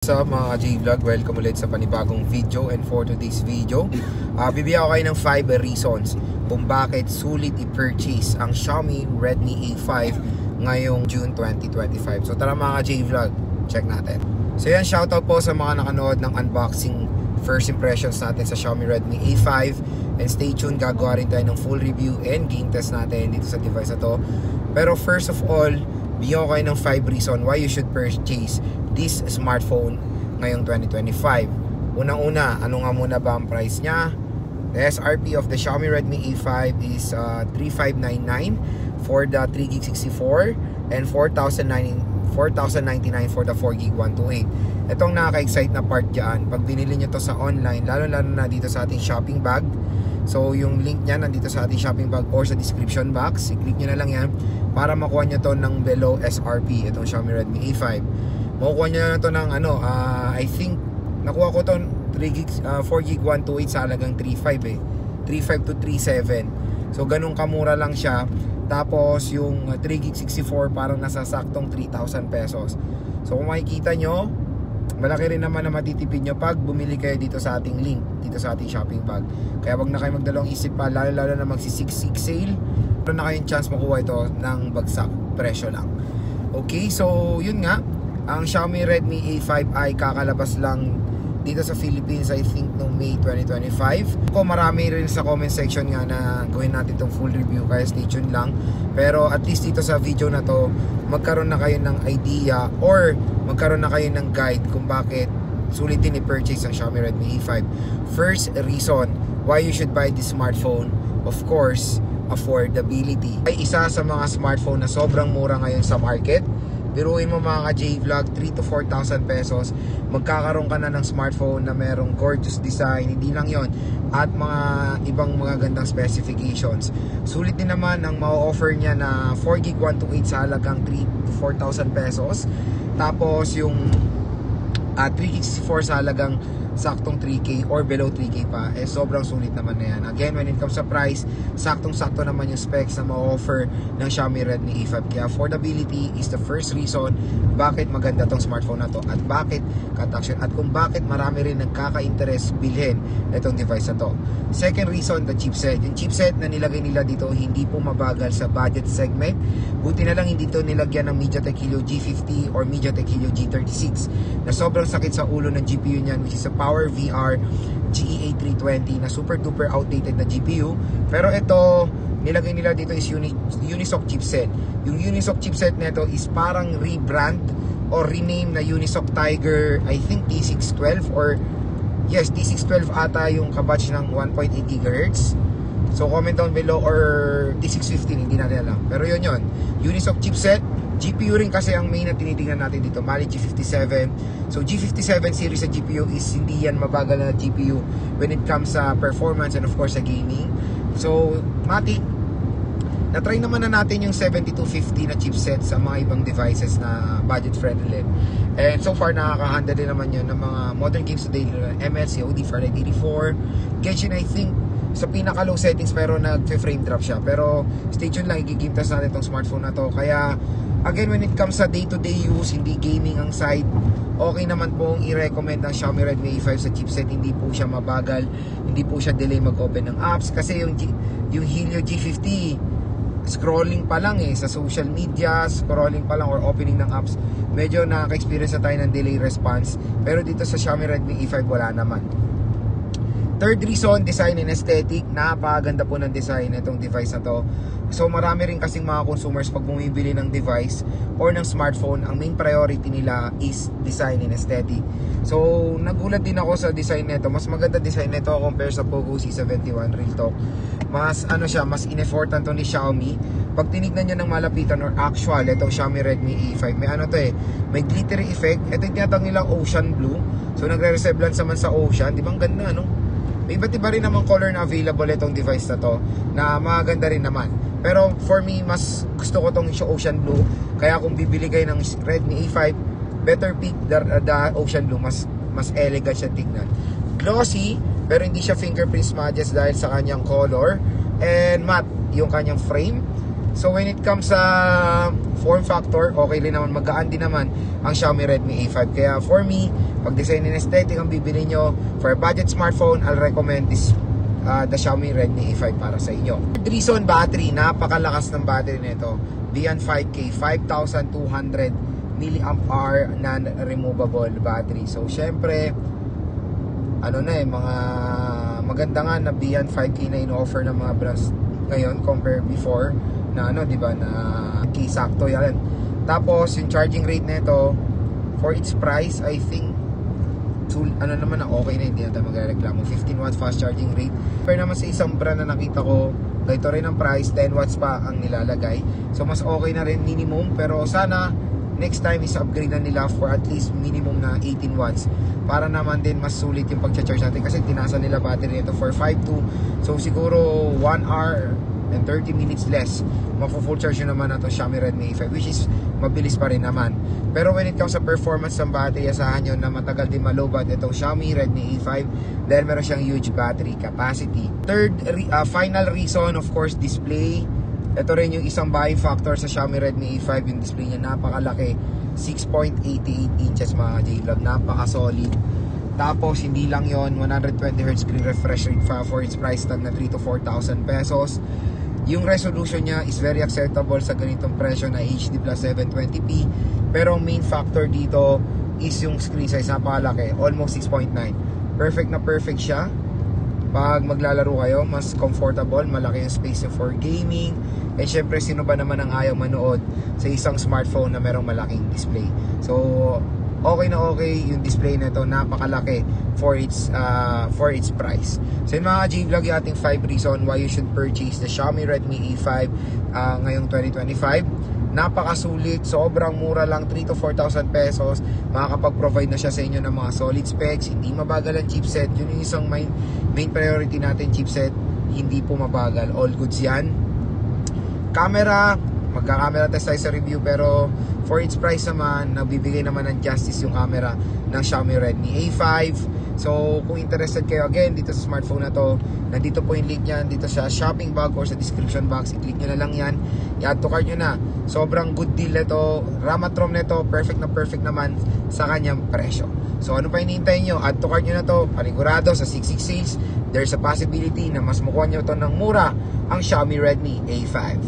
What's up mga J-Vlog? Welcome ulit sa panibagong video. And for today's video, bibigyan ko kayo ng 5 reasons kung bakit sulit i-purchase ang Xiaomi Redmi A5 ngayong June 2025. So tara mga J-Vlog, check natin. So yan, shoutout po sa mga nakanood ng unboxing first impressions natin sa Xiaomi Redmi A5. And stay tuned, gagawa rin tayo ng full review and game test natin dito sa device na to. Pero first of all, bigyan ko kayo ng 5 reasons why you should purchase this smartphone ngayong 2025. Unang-una, ano nga muna ba ang price niya? The SRP of the Xiaomi Redmi A5 is 3599 for the 3GB 64 and 4099 for the 4GB 128. Itong nakaka-excite na part dyan, pag binili nyo to sa online, lalo-lalo na dito sa ating shopping bag. So yung link niya nandito sa ating shopping bag or sa description box. I-click nyo na lang yan para makuha nyo to ng below SRP, itong Xiaomi Redmi A5. Makukuha nyo na to ng I think nakuha ko to 4GB 128 sa halagang 3.5 3.5 to 3.7. So ganun kamura lang siya. Tapos yung 3GB 64 parang nasa saktong 3,000 pesos. So kung makikita nyo, malaki rin naman na matitipid nyo pag bumili kayo dito sa ating link, dito sa ating shopping bag. Kaya wag na kayo magdalawang isip pa, lalo na magsi-6.6 sale. Meron na kayong chance makuha ito ng bagsak presyo lang. Okay, so yun nga, ang Xiaomi Redmi A5 ay kakalabas lang dito sa Philippines, I think noong May 2025. Kung marami rin sa comment section nga na gawin natin itong full review, kaya stay tuned lang. Pero at least dito sa video na to, magkaroon na kayo ng idea or magkaroon na kayo ng guide kung bakit sulit din i-purchase ang Xiaomi Redmi A5. First reason why you should buy this smartphone, of course, affordability. Ay isa sa mga smartphone na sobrang mura ngayon sa market. Biruin mo mga J-Vlog, 3 to 4,000 pesos, magkakaroon ka na ng smartphone na merong gorgeous design, hindi lang yon, at mga ibang mga gandang specifications. Sulit din naman ang ma-offer niya na 4GB 128 sa halagang 3 to 4,000 pesos. Tapos yung 3GB 64 sa halagang saktong 3K or below 3K pa, sobrang sulit naman na yan. Again, when it comes sa price, saktong-sakto naman yung specs na ma-offer ng Xiaomi Redmi A5. Kaya affordability is the first reason bakit maganda tong smartphone na to at bakit cut-action at kung bakit marami rin nagkaka-interest bilhin itong device na to. Second reason, the chipset. Yung chipset na nilagay nila dito hindi po mabagal sa budget segment. Buti na lang hindi to nilagyan ng MediaTek Helio G50 or MediaTek Helio G36 na sobrang sakit sa ulo ng GPU niyan, which is a PowerVR GE8320 na super duper outdated na GPU. Pero ito, nilagay nila dito is Unisoc chipset. Yung Unisoc chipset nito is parang rebrand or rename na Unisoc Tiger, I think T612 or yes, T612 ata yung kabatch ng 1.8 GHz. So comment down below, or T615, hindi natin alam. Pero yun, Unisoc chipset. GPU rin kasi ang main na tinitingnan natin dito, Mali G57. So G57 series sa GPU is hindi yan mabagal na GPU when it comes sa performance and of course sa gaming. So matik, na-try naman na natin yung 7250 na chipset sa mga ibang devices na budget friendly. And so far nakaka-handle din naman yun ng mga modern games today, ML, COD, Fahrenheit 84, Genshin I think sa pinaka low settings, pero nag-frame drop siya. Pero stay tuned lang, i-game test natin itong smartphone na to. Kaya again, when it comes sa day-to-day use, hindi gaming ang side, okay naman pong i-recommend ang Xiaomi Redmi A5 sa chipset. Hindi po siya mabagal, hindi po siya delay mag-open ng apps. Kasi yung Helio G50, scrolling pa lang sa social media, scrolling pa lang or opening ng apps, medyo nakaka-experience na tayo ng delay response. Pero dito sa Xiaomi Redmi A5 wala naman. Third reason, design and aesthetic. Napakaganda po ng design itong device na to. So marami rin kasing mga consumers pag bumibili ng device or ng smartphone, ang main priority nila is design and aesthetic. So nagulat din ako sa design nito. Mas maganda design nito compare sa Poco C71, real talk. Mas mas in-effortan to ni Xiaomi. Pag tinignan nyo ng malapitan or actual, itong Xiaomi Redmi A5, may may glittery effect. Ito yung tinatawag nilang ocean blue. So nagre-resemblance naman sa ocean. Di ba ang ganda, no? May iba't iba rin naman color na available itong device na to na maganda rin naman. Pero for me, mas gusto ko itong ocean blue. Kaya kung bibili kayo ng Redmi A5, better pick the ocean blue. Mas elegant siya tignan. Glossy, pero hindi siya fingerprint smudges dahil sa kanyang color. And matte yung kanyang frame. So when it comes sa form factor, okay rin naman, magaan din naman ang Xiaomi Redmi A5. Kaya for me, Pag design and aesthetic ang bibili nyo, for a budget smartphone, I'll recommend this the Xiaomi Redmi A5 para sa inyo. Reason, battery. Napakalakas ng battery nito. Beyond 5K, 5,200 mAh non-removable battery. So, syempre, mga maganda nga na beyond 5K na in-offer ng mga brands ngayon compare before na di ba, na key sakto yan. Tapos, yung charging rate nito, for its price, I think okay na, hindi na tayo magreklamo. 15 watts fast charging rate. Pero naman sa isang brand na nakita ko, ito rin ang price, 10 watts pa ang nilalagay. So mas okay na rin minimum, pero sana next time is upgrade na nila for at least minimum na 18 watts para naman din mas sulit yung pag-charge natin, kasi tinasa nila battery nito for 5.2. So siguro 1 hour and 30 minutes less mafu-full charge nyo naman na itong Xiaomi Redmi A5, which is mabilis pa rin naman. Pero when it comes sa performance ng battery, asahan nyo na matagal din malobat itong Xiaomi Redmi A5 dahil meron siyang huge battery capacity. Third, final reason, of course, display. Ito rin yung isang buying factor sa Xiaomi Redmi A5, yung display niya napakalaki, 6.88 inches mga J-Vlog, napaka-solid. Tapos hindi lang yon, 120Hz screen refresh rate for its price tag na 3,000 to 4,000 pesos. Yung resolution niya is very acceptable sa ganitong presyo na HD plus 720p. Pero ang main factor dito is yung screen size, napakalaki, almost 6.9. Perfect na perfect siya. Pag maglalaro kayo, mas comfortable, malaki yung space for gaming. And syempre, sino ba naman ang ayaw manood sa isang smartphone na merong malaking display? So, okay na okay yung display nito, napakalaki for its price. So yun mga G-Vlog, yung ating 5 reason why you should purchase the Xiaomi Redmi A5 ngayong 2025. Napakasulit, sobrang mura lang, 3,000 to 4,000 pesos. Makakapag-provide na siya sa inyo ng mga solid specs, hindi mabagal ang chipset. Yun yung isang main priority natin, chipset, hindi po mabagal, all goods yan. Camera, magka-camera test tayo sa review, pero for its price naman, nagbibigay naman ng justice yung camera ng Xiaomi Redmi A5. So kung interested kayo again dito sa smartphone na to, nandito po yung link niyan dito sa shopping bag or sa description box. I-click nyo na lang yan, i-add to cart nyo na. Sobrang good deal nito, ramat ROM nito, perfect na perfect naman sa kanyang presyo. So ano pa hinihintay nyo? Add to cart nyo na to, panigurado sa 66 sales, there's a possibility na mas makuha nyo to ng mura ang Xiaomi Redmi A5.